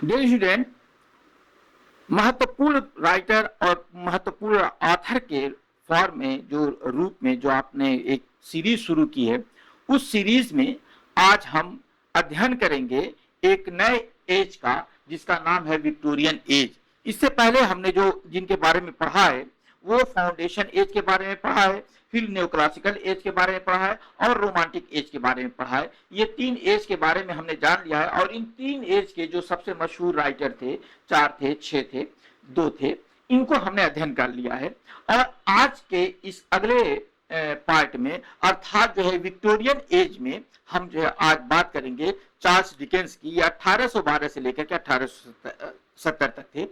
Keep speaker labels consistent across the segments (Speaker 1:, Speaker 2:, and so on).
Speaker 1: Dear student, महत्वपूर्ण writer और महत्वपूर्ण ऑथर के फॉर्म में जो रूप में जो आपने एक सीरीज शुरू की है, उस सीरीज में आज हम अध्ययन करेंगे एक नए एज का, जिसका नाम है विक्टोरियन एज। इससे पहले हमने जो जिनके बारे में पढ़ा है वो फाउंडेशन एज के बारे में पढ़ा है, फिर न्योक्लासिकल एज के बारे में पढ़ा है और रोमांटिक एज के बारे में पढ़ा है। ये तीन एज के बारे में हमने जान लिया है और इन तीन एज के जो सबसे मशहूर राइटर थे, 4 थे, 6 थे, 2 थे, इनको हमने अध्ययन कर लिया है। और आज के इस अगले पार्ट में अर्थात जो है विक्टोरियन एज में हम जो है आज बात करेंगे चार्ल्स डिकेंस की। 1812 से लेकर के 1870 तक थे।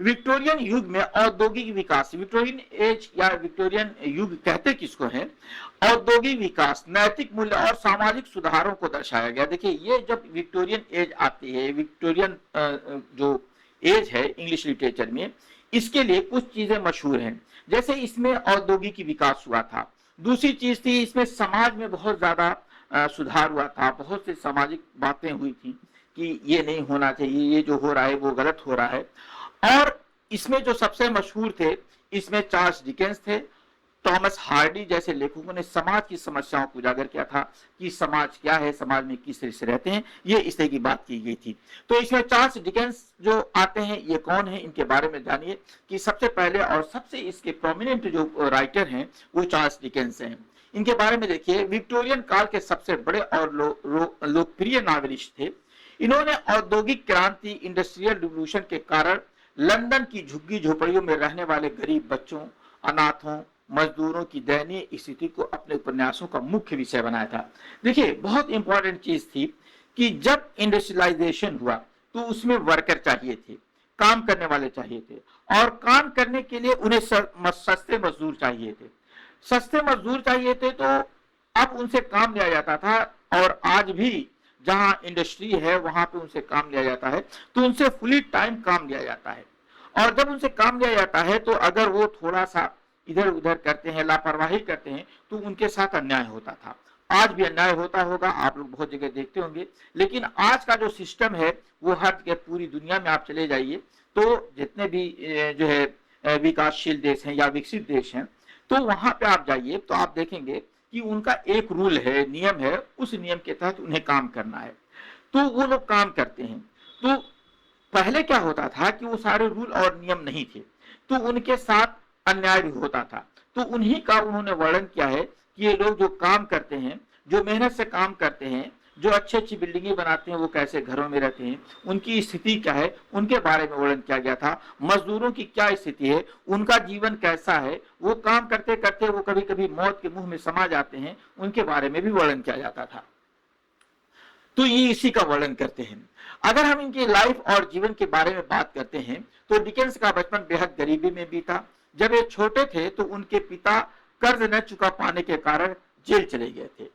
Speaker 1: विक्टोरियन युग में औद्योगिक विकास, विक्टोरियन एज या विक्टोरियन युग कहते किसको है, औद्योगिक विकास, नैतिक मूल्य और सामाजिक सुधारों को दर्शाया गया। देखिए, ये जब विक्टोरियन एज आती है, विक्टोरियन जो एज है इंग्लिश लिटरेचर में, इसके लिए कुछ चीजें मशहूर हैं। जैसे इसमें औद्योगिक विकास हुआ था। दूसरी चीज थी, इसमें समाज में बहुत ज्यादा सुधार हुआ था। बहुत से सामाजिक बातें हुई थी कि ये नहीं होना चाहिए, ये जो हो रहा है वो गलत हो रहा है। और इसमें जो सबसे मशहूर थे, इसमें चार्ल्स डिकेंस थे। थॉमस हार्डी जैसे लेखकों ने समाज की समस्याओं को उजागर किया था कि समाज क्या है, समाज में किस तरह से रहते हैं, ये इस तरह की बात की गई थी। तो इसमें चार्ल्स डिकेंस जो आते हैं, ये कौन है, इनके बारे में जानिए कि सबसे पहले और सबसे इसके प्रोमिनेंट जो राइटर हैं वो चार्ल्स डिकेंस हैं। इनके बारे में देखिए, विक्टोरियन काल के सबसे बड़े और लोकप्रिय नावलिस्ट थे। इन्होंने औद्योगिक क्रांति, इंडस्ट्रियल रिवोल्यूशन के कारण लंदन की झुग्गी झोपड़ियों में रहने वाले गरीब बच्चों, अनाथों, मजदूरों की दयनीय स्थिति को अपने उपन्यासों का मुख्य विषय बनाया था। देखिए, बहुत इंपॉर्टेंट चीज थी कि जब इंडस्ट्रियलाइजेशन हुआ तो उसमें वर्कर चाहिए थे, काम करने वाले चाहिए थे, और काम करने के लिए उन्हें सस्ते मजदूर चाहिए थे। सस्ते मजदूर चाहिए थे तो अब उनसे काम लिया जाता था। और आज भी जहां इंडस्ट्री है वहां पे उनसे काम लिया जाता है, तो उनसे फुली टाइम काम लिया जाता है। और जब उनसे काम लिया जाता है तो अगर वो थोड़ा सा इधर उधर करते हैं, लापरवाही करते हैं, तो उनके साथ अन्याय होता था। आज भी अन्याय होता होगा, आप लोग बहुत जगह देखते होंगे। लेकिन आज का जो सिस्टम है वो हर जगह, पूरी दुनिया में आप चले जाइए तो जितने भी जो है विकासशील देश हैं या विकसित देश हैं, तो वहां पे आप जाइए तो आप देखेंगे कि उनका एक रूल है, नियम है, उस नियम के तहत उन्हें काम करना है, तो वो लोग काम करते हैं। तो पहले क्या होता था कि वो सारे रूल और नियम नहीं थे, तो उनके साथ अन्याय भी होता था। तो उन्हीं का उन्होंने वर्णन किया है कि ये लोग जो काम करते हैं, जो मेहनत से काम करते हैं, जो अच्छी अच्छी बिल्डिंगें बनाते हैं, वो कैसे घरों में रहते हैं, उनकी स्थिति क्या है, उनके बारे में वर्णन किया गया था। मजदूरों की क्या स्थिति है, उनका जीवन कैसा है, वो काम करते करते वो कभी कभी मौत के मुंह में समा जाते हैं, उनके बारे में भी वर्णन किया जाता था। तो ये इसी का वर्णन करते हैं। अगर हम इनकी लाइफ और जीवन के बारे में बात करते हैं तो डिकेंस का बचपन बेहद गरीबी में बीता। जब ये छोटे थे तो उनके पिता कर्ज न चुका पाने के कारण जेल चले गए थे।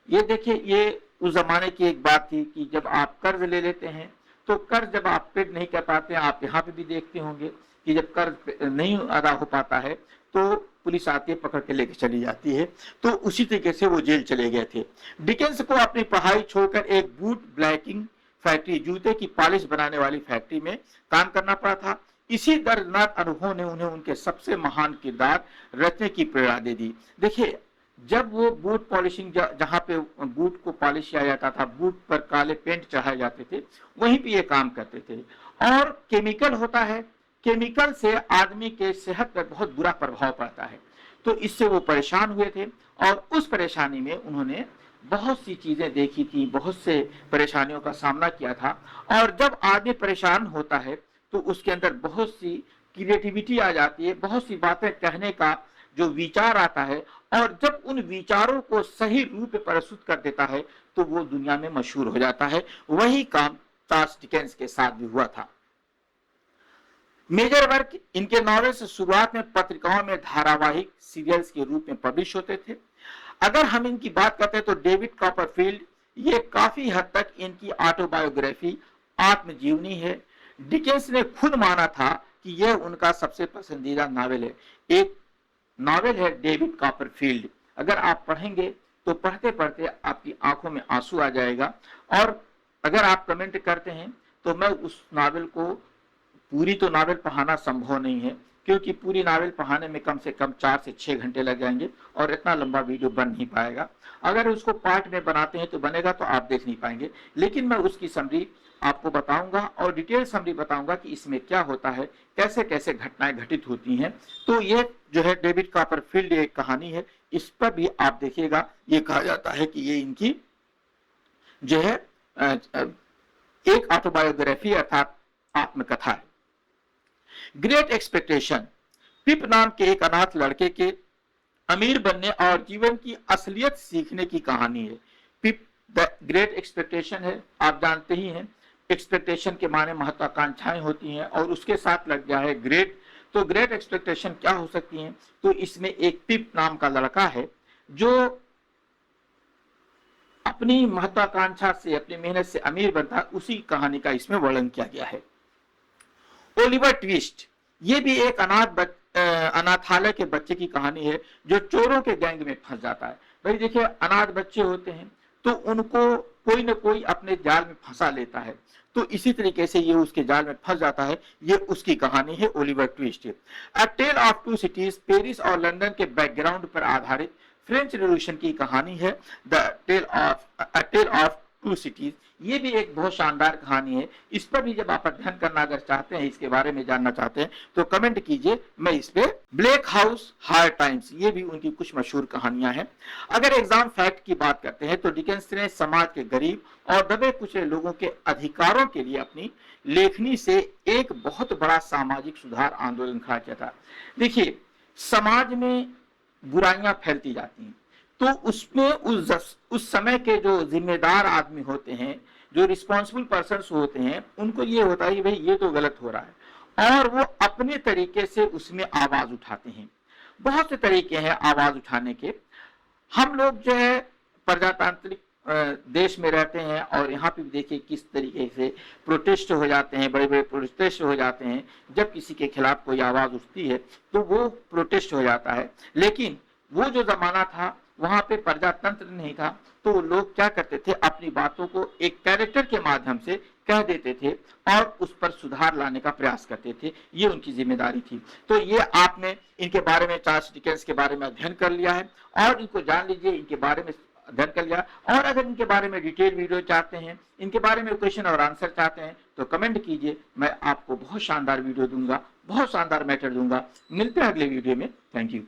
Speaker 1: ये देखिए, ये उस जमाने की एक बात थी कि जब आप कर्ज ले लेते हैं तो कर्ज जब आप पे नहीं कर पाते हैं, आप यहाँ पे भी देखते होंगे कि जब कर्ज नहीं अदा हो पाता है तो पुलिस आती है, पकड़ के लेके चली जाती है। तो उसी तरीके से वो जेल चले गए थे। डिकेंस को अपनी पढ़ाई छोड़कर एक बूट ब्लैकिंग फैक्ट्री, जूते की पॉलिश बनाने वाली फैक्ट्री में काम करना पड़ा था। इसी दर्दनाक अनुभव ने उन्हें उनके सबसे महान किरदार रचने की प्रेरणा दे दी। देखिए, जब वो बूट पॉलिशिंग, जहां पे बूट को पॉलिश किया जाता था, बूट पर काले पेंट चढ़ाए जाते थे, वहीं पे ये काम करते थे। और केमिकल होता है, केमिकल से आदमी के सेहत पर बहुत बुरा प्रभाव पड़ता है। तो इससे वो परेशान हुए थे और उस परेशानी में उन्होंने बहुत सी चीजें देखी थी, बहुत से परेशानियों का सामना किया था। और जब आदमी परेशान होता है तो उसके अंदर बहुत सी क्रिएटिविटी आ जाती है, बहुत सी बातें कहने का जो विचार आता है, और जब उन विचारों को सही रूप में प्रस्तुत कर देता है तो वो दुनिया में मशहूर हो जाता है। वही काम चार्ल्स डिकेंस के साथ भी हुआ था। मेजर वर्क इनके नॉवेल्स शुरुआत में पत्रिकाओं में धारावाहिक सीरियल्स के रूप में पब्लिश होते थे। अगर हम इनकी बात करते हैं तो डेविड कॉपरफील्ड, ये काफी हद तक इनकी ऑटोबायोग्राफी, आत्मजीवनी है। डिकेंस ने खुद माना था कि यह उनका सबसे पसंदीदा नावल है। एक नावल है डेविड कॉपरफील्ड, अगर आप पढ़ेंगे तो पढ़ते पढ़ते आपकी आंखों में आंसू आ जाएगा। और अगर आप कमेंट करते हैं तो मैं उस नावल को, पूरी तो नावल पढ़ाना संभव नहीं है, क्योंकि पूरी नावल पढ़ाने में कम से कम 4 से 6 घंटे लग जाएंगे और इतना लंबा वीडियो बन नहीं पाएगा। अगर उसको पार्ट में बनाते हैं तो बनेगा, तो आप देख नहीं पाएंगे। लेकिन मैं उसकी समरी आपको बताऊंगा और डिटेल समरी बताऊंगा कि इसमें क्या होता है, कैसे कैसे घटनाएं घटित होती हैं। तो ये जो है डेविड कॉपरफील्ड एक कहानी है, इस पर भी आप देखिएगा। ये कहा जाता है कि ये इनकी जो है एक ऑटोबायोग्राफी अर्थात आत्मकथा है। ग्रेट एक्सपेक्टेशन पिप नाम के एक अनाथ लड़के के अमीर बनने और जीवन की असलियत सीखने की कहानी है। पिप द ग्रेट एक्सपेक्टेशन है, आप जानते ही हैं। एक्सपेक्टेशन के माने महत्वाकांक्षाएं होती हैं और उसके साथ लग गया है ग्रेट। तो ग्रेट एक्सपेक्टेशन क्या हो सकती हैं? तो इसमें एक पिप नाम का लड़का है जो अपनी महत्वाकांक्षा से, अपनी मेहनत से अमीर बनता है। उसी कहानी का इसमें वर्णन किया गया है। ओलिवर ट्विस्ट, ये भी एक अनाथालय के बच्चे की कहानी है जो चोरों के गैंग में फंस जाता है। भाई देखिए, अनाथ बच्चे होते हैं तो उनको कोई न कोई अपने जाल में फंसा लेता है, तो इसी तरीके से ये उसके जाल में फंस जाता है। ये उसकी कहानी है, Oliver Twist. A tale of two cities, Paris और लंदन के बैकग्राउंड पर आधारित फ्रेंच रिवॉल्यूशन की कहानी है। The tale of two cities, ये भी एक बहुत शानदार कहानी है। इस पर भी जब आप अध्ययन करना अगर चाहते हैं, इसके बारे में जानना चाहते हैं, तो कमेंट कीजिए, मैं इस पे। ब्लैक हाउस, हार्ड टाइम्स, ये भी उनकी कुछ मशहूर कहानियां हैं। अगर एग्जाम फैक्ट की बात करते हैं तो डिकेंस ने समाज के गरीब और दबे कुचले लोगों के अधिकारों के लिए अपनी लेखनी से एक बहुत बड़ा सामाजिक सुधार आंदोलन खड़ा किया था। देखिए, समाज में बुराइयां फैलती जाती हैं, तो उसमें उस समय के जो जिम्मेदार आदमी होते हैं, जो रिस्पॉन्सिबल पर्सन्स होते हैं, उनको ये होता है कि भाई ये तो गलत हो रहा है, और वो अपने तरीके से उसमें आवाज उठाते हैं। बहुत से तरीके हैं आवाज उठाने के। हम लोग जो है प्रजातांत्रिक देश में रहते हैं और यहाँ पे देखिए किस तरीके से प्रोटेस्ट हो जाते हैं, बड़े बड़े प्रोटेस्ट हो जाते हैं। जब किसी के खिलाफ कोई आवाज उठती है तो वो प्रोटेस्ट हो जाता है। लेकिन वो जो जमाना था, वहां पे प्रजातंत्र नहीं था, तो लोग क्या करते थे, अपनी बातों को एक कैरेक्टर के माध्यम से कह देते थे और उस पर सुधार लाने का प्रयास करते थे। ये उनकी जिम्मेदारी थी। तो ये आपने इनके बारे में, चार्ल्स डिकेंस के बारे में अध्ययन कर लिया है और इनको जान लीजिए, इनके बारे में अध्ययन कर लिया। और अगर इनके बारे में डिटेल वीडियो चाहते हैं, इनके बारे में क्वेश्चन और आंसर चाहते हैं, तो कमेंट कीजिए, मैं आपको बहुत शानदार वीडियो दूंगा, बहुत शानदार मैटर दूंगा। मिलते हैं अगले वीडियो में। Thank you.